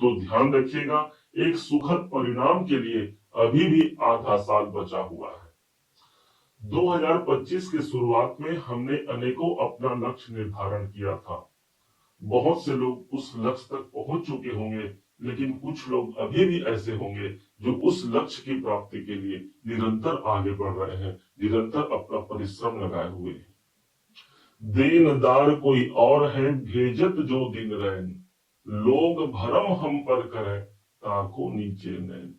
तो ध्यान रखिएगा, एक सुखद परिणाम के लिए अभी भी आधा साल बचा हुआ है। 2025 की शुरुआत में हमने अनेकों अपना लक्ष्य निर्धारण किया था। बहुत से लोग उस लक्ष्य तक पहुंच चुके होंगे, लेकिन कुछ लोग अभी भी ऐसे होंगे जो उस लक्ष्य की प्राप्ति के लिए निरंतर आगे बढ़ रहे हैं, निरंतर अपना परिश्रम लगाए हुए हैं। देनदार कोई और है भेजत जो दिन रैन, लोग भरम हम पर करें ताको नीचे नैन।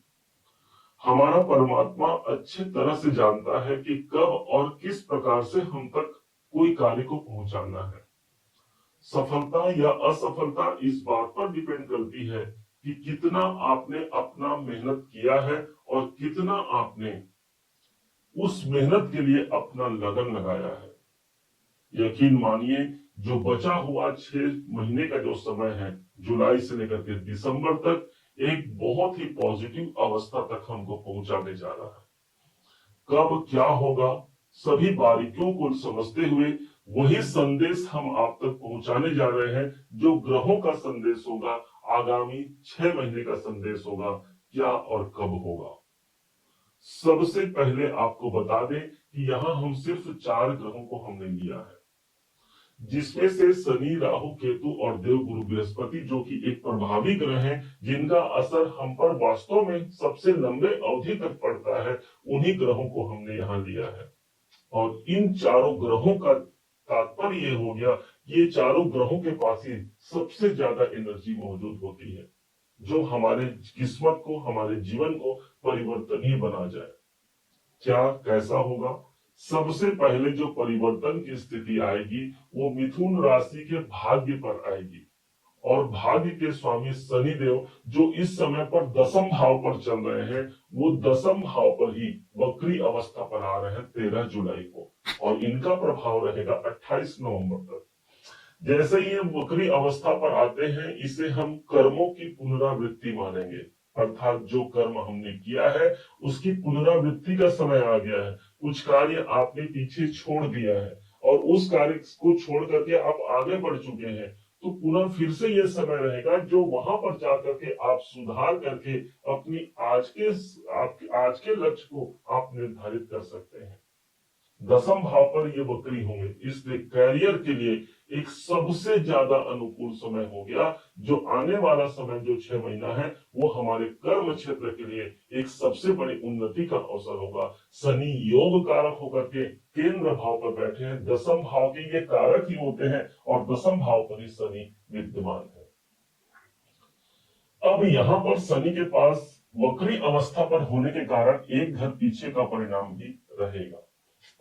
हमारा परमात्मा अच्छे तरह से जानता है कि कब और किस प्रकार से हम तक कोई कार्य को पहुंचाना है। सफलता या असफलता इस बात पर डिपेंड करती है कि कितना आपने अपना मेहनत किया है और कितना आपने उस मेहनत के लिए अपना लगन लगाया है। यकीन मानिए, जो बचा हुआ 6 महीने का जो समय है, जुलाई से लेकर के दिसंबर तक, एक बहुत ही पॉजिटिव अवस्था तक हमको पहुंचाने जा रहा है। कब क्या होगा, सभी बारीकियों को समझते हुए वही संदेश हम आप तक पहुंचाने जा रहे हैं, जो ग्रहों का संदेश होगा, आगामी 6 महीने का संदेश होगा, क्या और कब होगा। सबसे पहले आपको बता दें कि यहाँ हम सिर्फ 4 ग्रहों को हमने लिया है, जिसमें से शनि, राहु, केतु और देव गुरु बृहस्पति, जो कि एक प्रभावी ग्रह हैं, जिनका असर हम पर वास्तव में सबसे लंबे अवधि तक पड़ता है, उन्हीं ग्रहों को हमने यहाँ लिया है। और इन चारों ग्रहों का तात्पर्य ये हो गया, ये चारों ग्रहों के पास ही सबसे ज्यादा एनर्जी मौजूद होती है, जो हमारे किस्मत को, हमारे जीवन को परिवर्तनीय बना जाए। क्या कैसा होगा? सबसे पहले जो परिवर्तन की स्थिति आएगी वो मिथुन राशि के भाग्य पर आएगी, और भाग्य के स्वामी शनिदेव जो इस समय पर दशम भाव पर चल रहे हैं, वो दशम भाव पर ही वक्री अवस्था पर आ रहे हैं 13 जुलाई को, और इनका प्रभाव रहेगा 28 नवंबर तक। जैसे ही ये वक्री अवस्था पर आते हैं, इसे हम कर्मों की पुनरावृत्ति मानेंगे, अर्थात जो कर्म हमने किया है उसकी पुनरावृत्ति का समय आ गया है। कुछ कार्य आपने पीछे छोड़ दिया है और उस कार्य को छोड़ करके आप आगे बढ़ चुके हैं, तो पुनः फिर से ये समय रहेगा जो वहां पर जाकर के आप सुधार करके अपनी आज के लक्ष्य को आप निर्धारित कर सकते हैं। दशम भाव पर ये वक्री होंगे, इसलिए कैरियर के लिए एक सबसे ज्यादा अनुकूल समय हो गया। जो आने वाला समय जो 6 महीना है, वो हमारे कर्म क्षेत्र के लिए एक सबसे बड़ी उन्नति का अवसर होगा। शनि योग कारक होकर के केंद्र भाव पर बैठे हैं, दशम भाव के ये कारक ही होते हैं, और दशम भाव पर ही शनि विद्यमान है। अब यहाँ पर शनि के पास वक्री अवस्था पर होने के कारण एक घर पीछे का परिणाम भी रहेगा,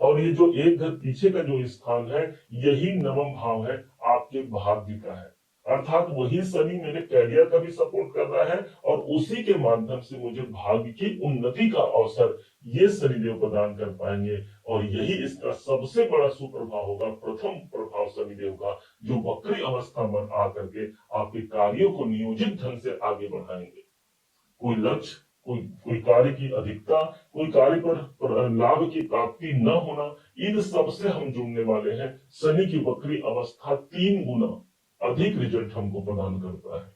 और ये जो एक घर पीछे का जो स्थान है, यही नवम भाव है, आपके भाग्य का है। अर्थात वही शनि मेरे कैरियर का भी सपोर्ट कर रहा है, और उसी के माध्यम से मुझे भाग्य की उन्नति का अवसर ये शनिदेव प्रदान कर पाएंगे। और यही इसका सबसे बड़ा सुप्रभाव होगा, प्रथम प्रभाव शनिदेव का, जो वक्री अवस्था में आकर के आपके कार्यों को नियोजित ढंग से आगे बढ़ाएंगे। कोई लक्ष्य, कोई कार्य की अधिकता, कोई कार्य पर लाभ की प्राप्ति न होना, इन सब से हम जुड़ने वाले हैं। शनि की वक्री अवस्था 3 गुना अधिक रिजल्ट हमको प्रदान करता है।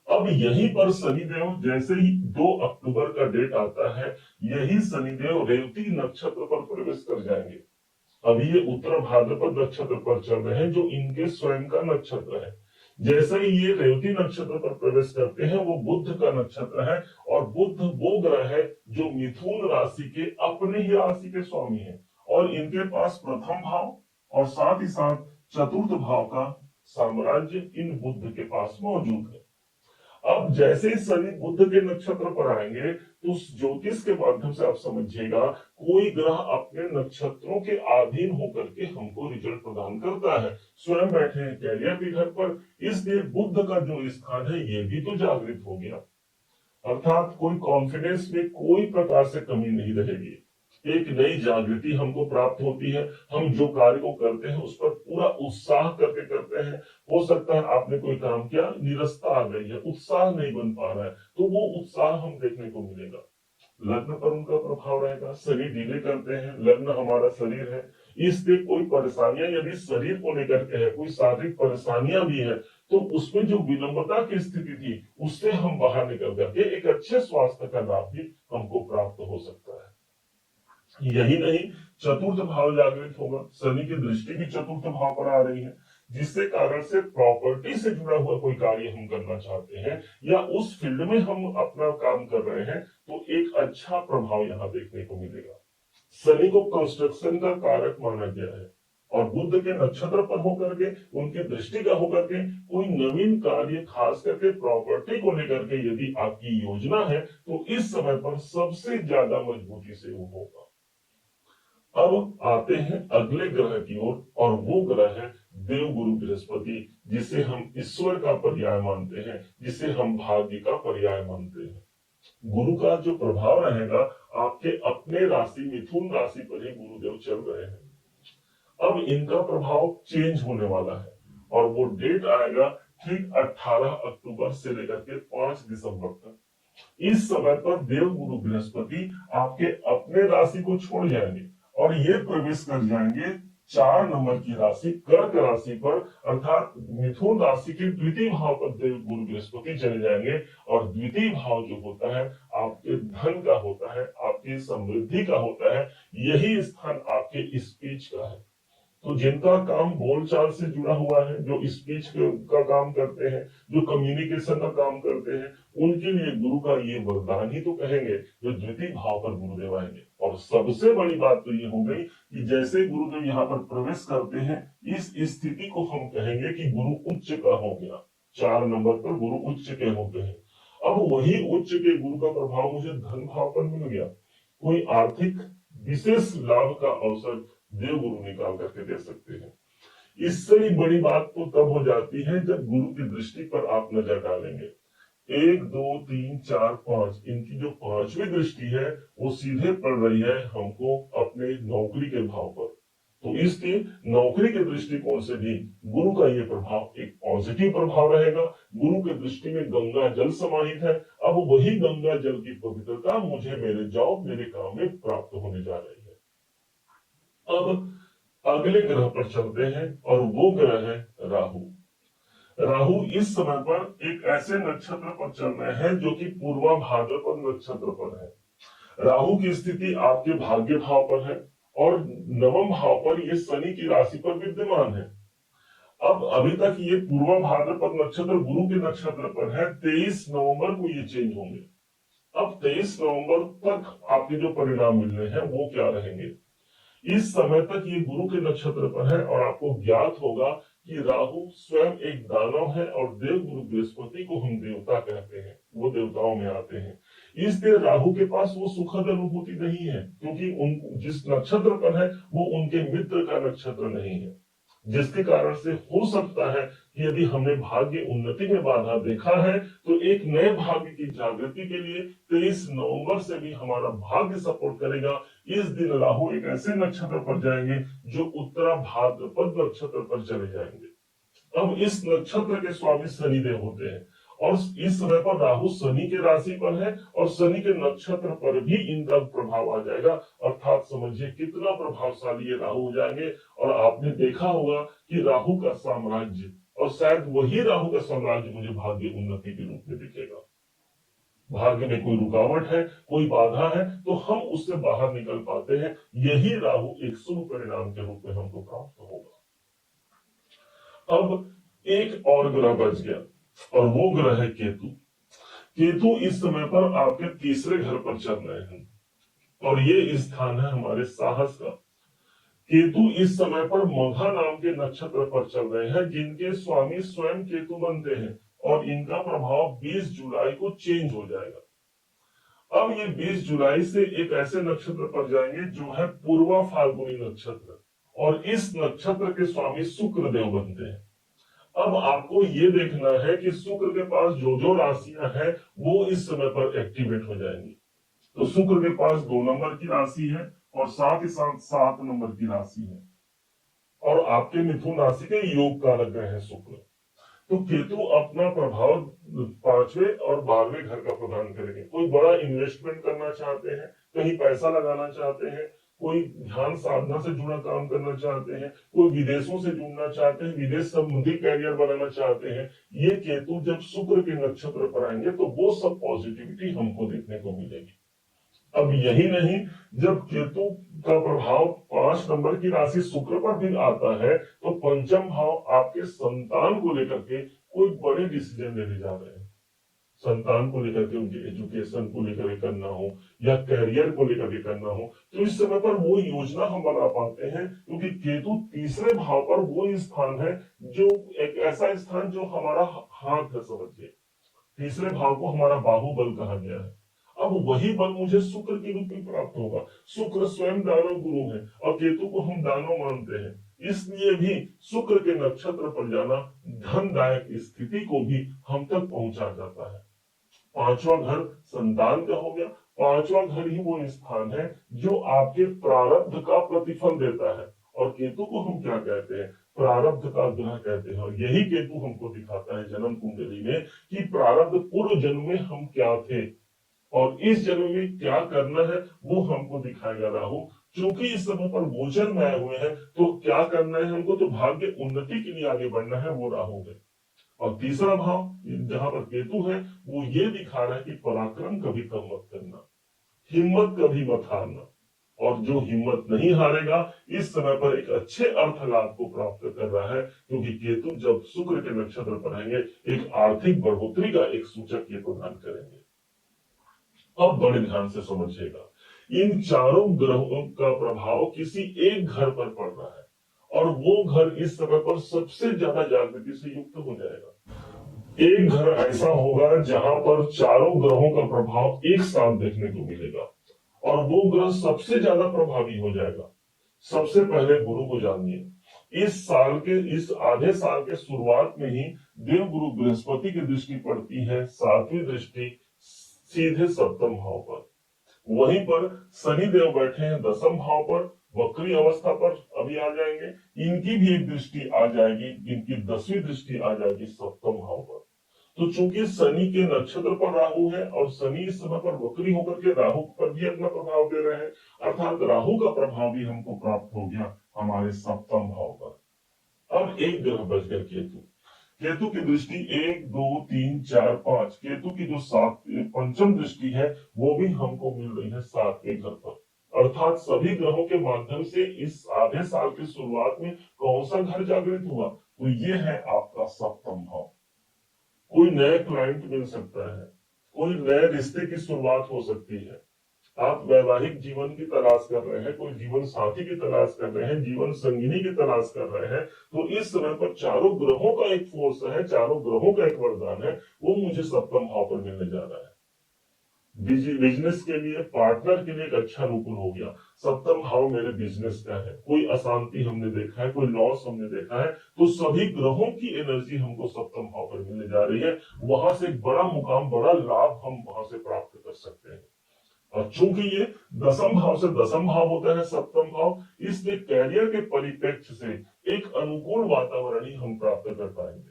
अब यहीं पर शनिदेव, जैसे ही 2 अक्टूबर का डेट आता है, यही शनिदेव रेवती नक्षत्र पर प्रवेश कर जाएंगे। अभी ये उत्तर भाद्रपद नक्षत्र पर चल रहे हैं, जो इनके स्वयं का नक्षत्र है। जैसे ही ये रेवती नक्षत्र पर प्रवेश करते हैं, वो बुध का नक्षत्र है, और बुध वो ग्रह है जो मिथुन राशि के अपने ही राशि के स्वामी है, और इनके पास प्रथम भाव और साथ ही साथ चतुर्थ भाव का साम्राज्य इन बुध के पास मौजूद है। अब जैसे ही शनि बुध के नक्षत्र पर आएंगे, तो उस ज्योतिष के माध्यम से आप समझिएगा, कोई ग्रह अपने नक्षत्रों के अधीन होकर के हमको रिजल्ट प्रदान करता है। स्वयं बैठे हैं कैरियर के घर पर, इसलिए बुध का जो स्थान है ये भी तो जागृत हो गया, अर्थात कोई कॉन्फिडेंस में कोई प्रकार से कमी नहीं रहेगी। एक नई जागृति हमको प्राप्त होती है, हम जो कार्य को करते हैं उस पर पूरा उत्साह करके करते हैं। हो सकता है आपने कोई काम किया, निरस्ता आ गई है, उत्साह नहीं बन पा रहा है, तो वो उत्साह हम देखने को मिलेगा। लग्न पर उनका प्रभाव रहेगा, शरीर ढीले करते हैं, लग्न हमारा शरीर है, इसलिए कोई परेशानियां यदि शरीर को लेकर के है, कोई शारीरिक परेशानियां भी है, तो उसमें जो विलंबता की स्थिति थी उससे हम बाहर निकल करके एक अच्छे स्वास्थ्य का लाभ भी हमको प्राप्त हो सकता है। यही नहीं, चतुर्थ भाव जागृत होगा, शनि की दृष्टि भी चतुर्थ भाव पर आ रही है, जिससे कारण से प्रॉपर्टी से जुड़ा हुआ कोई कार्य हम करना चाहते हैं या उस फील्ड में हम अपना काम कर रहे हैं तो एक अच्छा प्रभाव यहाँ देखने को मिलेगा। शनि को कंस्ट्रक्शन का कारक माना गया है और बुध के नक्षत्र पर होकर के उनकी दृष्टि का होकर के कोई नवीन कार्य खास करके प्रॉपर्टी को लेकर के यदि आपकी योजना है तो इस समय पर सबसे ज्यादा मजबूती से वो होगा। अब आते हैं अगले ग्रह की ओर और वो ग्रह है देवगुरु बृहस्पति, जिसे हम ईश्वर का पर्याय मानते हैं, जिसे हम भाग्य का पर्याय मानते हैं। गुरु का जो प्रभाव रहेगा आपके अपने राशि मिथुन राशि पर ही गुरुदेव चल रहे हैं। अब इनका प्रभाव चेंज होने वाला है और वो डेट आएगा ठीक 18 अक्टूबर से लेकर के 5 दिसंबर तक। इस समय पर देवगुरु बृहस्पति आपके अपने राशि को छोड़ जाएंगे और ये प्रवेश कर जाएंगे 4 नंबर की राशि कर्क राशि पर, अर्थात मिथुन राशि के द्वितीय भाव पर देवगुरु बृहस्पति चले जाएंगे। और द्वितीय भाव जो होता है आपके धन का होता है, आपकी समृद्धि का होता है, यही स्थान आपके स्पीच का है। तो जिनका काम बोलचाल से जुड़ा हुआ है, जो स्पीच का काम करते हैं, जो कम्युनिकेशन का काम करते हैं, उनके लिए गुरु का ये वरदान ही तो कहेंगे जो द्वितीय भाव पर गुरुदेव आएंगे। और सबसे बड़ी बात तो ये हो गई कि जैसे गुरुदेव यहाँ पर प्रवेश करते हैं इस स्थिति को हम कहेंगे कि गुरु उच्च का हो गया। 4 नंबर पर गुरु उच्च के होते हैं। अब वही उच्च के गुरु का प्रभाव मुझे धन भाव पर मिल गया, कोई आर्थिक विशेष लाभ का अवसर देवगुरु निकाल करके दे सकते हैं। इससे भी बड़ी बात तो तब हो जाती है जब गुरु की दृष्टि पर आप नजर डालेंगे। 1 2 3 4 5 इनकी जो 5वीं दृष्टि है वो सीधे पड़ रही है हमको अपने नौकरी के भाव पर। तो इसके नौकरी के दृष्टिकोण से भी गुरु का ये प्रभाव एक पॉजिटिव प्रभाव रहेगा। गुरु की दृष्टि में गंगा जल समाहित है। अब वही गंगा जल की पवित्रता मुझे मेरे जॉब मेरे काम में प्राप्त होने जा रही है। अब अगले ग्रह पर चलते हैं और वो ग्रह है राहु। राहु इस समय पर एक ऐसे नक्षत्र पर चल रहे हैं जो कि पूर्वा भाद्रपद नक्षत्र पर है। राहु की स्थिति आपके भाग्य भाव पर है और नवम भाव पर ये शनि की राशि पर विद्यमान है। अब अभी तक ये पूर्वा भाद्रपद नक्षत्र गुरु के नक्षत्र पर है, 23 नवंबर को ये चेंज होंगे। अब 23 नवंबर तक आपके जो परिणाम मिल रहे हैं वो क्या रहेंगे। इस समय तक ये गुरु के नक्षत्र पर है और आपको ज्ञात होगा कि राहु स्वयं एक दानव है और देवगुरु बृहस्पति को हम देवता कहते हैं, वो देवताओं में आते हैं। इसलिए राहु के पास वो सुखद अनुभूति नहीं है क्योंकि उन जिस नक्षत्र पर है वो उनके मित्र का नक्षत्र नहीं है, जिसके कारण से हो सकता है कि यदि हमने भाग्य उन्नति में बाधा देखा है तो एक नए भाग्य की जागृति के लिए 23 नवंबर से भी हमारा भाग्य सपोर्ट करेगा। इस दिन राहु एक ऐसे नक्षत्र पर जाएंगे जो उत्तरा भाद्रपद नक्षत्र पर चले जाएंगे। अब इस नक्षत्र के स्वामी शनिदेव होते हैं और इस समय पर राहु शनि के राशि पर है और शनि के नक्षत्र पर भी इनका प्रभाव आ जाएगा। अर्थात समझिए कितना प्रभावशाली ये राहु हो जाएंगे। और आपने देखा होगा कि राहु का साम्राज्य, और शायद वही राहु का साम्राज्य मुझे भाग्य उन्नति के रूप में दिखेगा। भाग्य में कोई रुकावट है, कोई बाधा है तो हम उससे बाहर निकल पाते हैं। यही राहु एक शुभ परिणाम के रूप में हमको प्राप्त होगा। अब एक और ग्रह बच गया और वो ग्रह है केतु। केतु इस समय पर आपके तीसरे घर पर चल रहे हैं और ये स्थान है हमारे साहस का। केतु इस समय पर मघा नाम के नक्षत्र पर चल रहे हैं जिनके स्वामी स्वयं केतु बनते हैं और इनका प्रभाव 20 जुलाई को चेंज हो जाएगा। अब ये 20 जुलाई से एक ऐसे नक्षत्र पर जाएंगे जो है पूर्वा फाल्गुनी नक्षत्र और इस नक्षत्र के स्वामी शुक्र देव बनते हैं। अब आपको ये देखना है कि शुक्र के पास जो जो राशियां हैं वो इस समय पर एक्टिवेट हो जाएंगी। तो शुक्र के पास 2 नंबर की राशि है और साथ ही साथ 7 नंबर की राशि है और आपके मिथुन राशि के योग कारक ग्रह है शुक्र। तो केतु अपना प्रभाव 5वें और 12वें घर का प्रदान करेंगे। कोई बड़ा इन्वेस्टमेंट करना चाहते हैं, कहीं पैसा लगाना चाहते हैं, कोई ध्यान साधना से जुड़ा काम करना चाहते हैं, कोई विदेशों से जुड़ना चाहते हैं, विदेश संबंधी कैरियर बनाना चाहते हैं, ये केतु जब शुक्र के नक्षत्र पर आएंगे तो वो सब पॉजिटिविटी हमको देखने को मिलेगी। अब यही नहीं, जब केतु का प्रभाव 5 नंबर की राशि शुक्र पर भी आता है तो पंचम भाव आपके संतान को लेकर के कोई बड़े डिसीजन लेने जा रहे हैं। संतान को लेकर के, उनके एजुकेशन को लेकर के करना हो या कैरियर को लेकर के करना हो, तो इस समय पर वो योजना हम बना पाते हैं, क्योंकि केतु तीसरे भाव पर वो स्थान है जो एक ऐसा स्थान जो हमारा हाथ है, समझिए तीसरे भाव को हमारा बाहुबल कहा गया है। अब वही बल मुझे शुक्र के रूप में प्राप्त होगा। शुक्र स्वयं दानव गुरु है और केतु को हम दानव मानते हैं, इसलिए भी शुक्र के नक्षत्र पर जाना धनदायक स्थिति को भी हम तक पहुंचा जाता है। पांचवा घर संतान का हो गया। पांचवा घर ही वो स्थान है जो आपके प्रारब्ध का प्रतिफल देता है, और केतु को हम क्या कहते हैं, प्रारब्ध का ग्रह कहते हैं। और यही केतु हमको दिखाता है जन्म कुंडली में कि प्रारब्ध पूर्व जन्म में हम क्या थे और इस जन्म में क्या करना है, वो हमको दिखाएगा राहु। क्योंकि इस समय पर गोचर में आए हुए हैं तो क्या करना है हमको, तो भाग्य उन्नति के लिए आगे बढ़ना है, वो राहु है। और तीसरा भाव जहां पर केतु है वो ये दिखा रहा है कि पराक्रम कभी कम मत करना, हिम्मत कभी मत हारना, और जो हिम्मत नहीं हारेगा इस समय पर एक अच्छे अर्थ लाभ को प्राप्त कर रहा है, क्योंकि केतु जब शुक्र के नक्षत्र पर आएंगे एक आर्थिक बढ़ोतरी का एक सूचक ये प्रदान करेंगे। अब बड़े ध्यान से समझिएगा, इन चारों ग्रहों का प्रभाव किसी एक घर पर पड़ रहा है और वो घर इस समय पर सबसे ज्यादा जागृति से युक्त हो जाएगा। एक घर ऐसा होगा जहां पर चारों ग्रहों का प्रभाव एक साथ देखने को मिलेगा और वो ग्रह सबसे ज्यादा प्रभावी हो जाएगा। सबसे पहले गुरु को जानिए, इस साल के इस आधे साल के शुरुआत में ही देव गुरु बृहस्पति की दृष्टि पड़ती है, 7वीं दृष्टि सीधे सप्तम भाव पर। वहीं पर शनि देव बैठे हैं 10वें भाव पर, वक्री अवस्था पर अभी आ जाएंगे, इनकी भी एक दृष्टि आ जाएगी, इनकी 10वीं दृष्टि आ जाएगी 7वें भाव पर। तो चूंकि शनि के नक्षत्र पर राहु है और शनि इस समय पर वक्री होकर के राहु पर भी अपना प्रभाव दे रहे हैं, अर्थात राहु का प्रभाव भी हमको प्राप्त हो गया हमारे 7वें भाव पर। अब एक ग्रह बच गया केतु। केतु की दृष्टि 1 2 3 4 5, केतु की जो पंचम दृष्टि है वो भी हमको मिल रही है 7वें घर पर। अर्थात सभी ग्रहों के माध्यम से इस आधे साल की शुरुआत में कौन सा घर जागृत हुआ, तो ये है आपका 7वां भाव। कोई नया क्लाइंट मिल सकता है, कोई नए रिश्ते की शुरुआत हो सकती है, आप वैवाहिक जीवन की तलाश कर रहे हैं, कोई जीवन साथी की तलाश कर रहे हैं, जीवन संगिनी की तलाश कर रहे हैं, तो इस समय पर चारों ग्रहों का एक फोर्स है, चारों ग्रहों का एक वरदान है, वो मुझे 7वें भाव पर मिलने जा रहा है। बिजनेस के लिए, पार्टनर के लिए एक अच्छा रूपन हो गया। 7वां भाव मेरे बिजनेस का है, कोई अशांति हमने देखा है, कोई लॉस हमने देखा है, तो सभी ग्रहों की एनर्जी हमको 7वें भाव पर मिलने जा रही है। वहां से बड़ा मुकाम, बड़ा लाभ हम वहां से प्राप्त कर सकते हैं। और चूंकि ये 10वें भाव से 10वां भाव होता है 7वां भाव, इसलिए कैरियर के परिप्रेक्ष्य से एक अनुकूल वातावरण ही हम प्राप्त कर पाएंगे,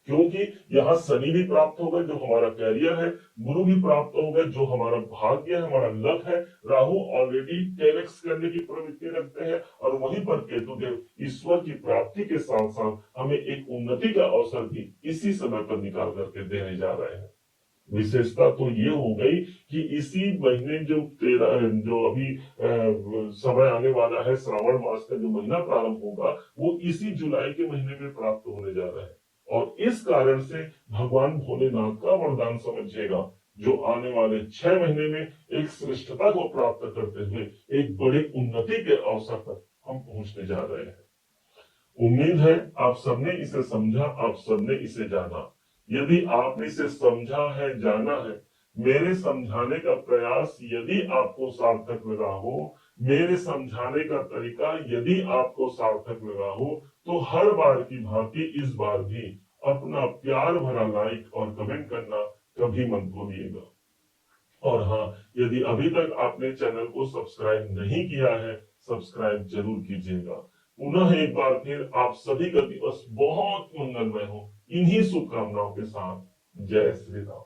क्योंकि यहाँ शनि भी प्राप्त होगा जो हमारा कैरियर है, गुरु भी प्राप्त होगा जो हमारा भाग्य है, हमारा लक है, राहु ऑलरेडी 10x करने की प्रवृत्ति रखते हैं, और वहीं पर केतु देव ईश्वर की प्राप्ति के साथ साथ हमें एक उन्नति का अवसर भी इसी समय पर निकाल करके देने जा रहे हैं। विशेषता तो ये हो गई कि इसी महीने जो अभी समय आने वाला है, श्रावण मास का जो महीना प्रारंभ होगा वो इसी जुलाई के महीने में प्राप्त होने जा रहा है। और इस कारण से भगवान भोलेनाथ का वरदान समझिएगा, जो आने वाले 6 महीने में एक श्रेष्ठता को प्राप्त करते हुए एक बड़ी उन्नति के अवसर पर हम पहुंचने जा रहे हैं। उम्मीद है आप सबने इसे समझा, आप सबने इसे जाना। यदि आपने इसे समझा है, जाना है, मेरे समझाने का प्रयास यदि आपको सार्थक लगा हो, मेरे समझाने का तरीका यदि आपको सार्थक लगा हो, तो हर बार की भांति इस बार भी अपना प्यार भरा लाइक और कमेंट करना कभी मत भूलिएगा। और हाँ, यदि अभी तक आपने चैनल को सब्सक्राइब नहीं किया है, सब्सक्राइब जरूर कीजिएगा। पुनः एक बार फिर आप सभी का दिवस बहुत मंगलमय हो, इन्हीं शुभकामनाओं के साथ जय श्री राम।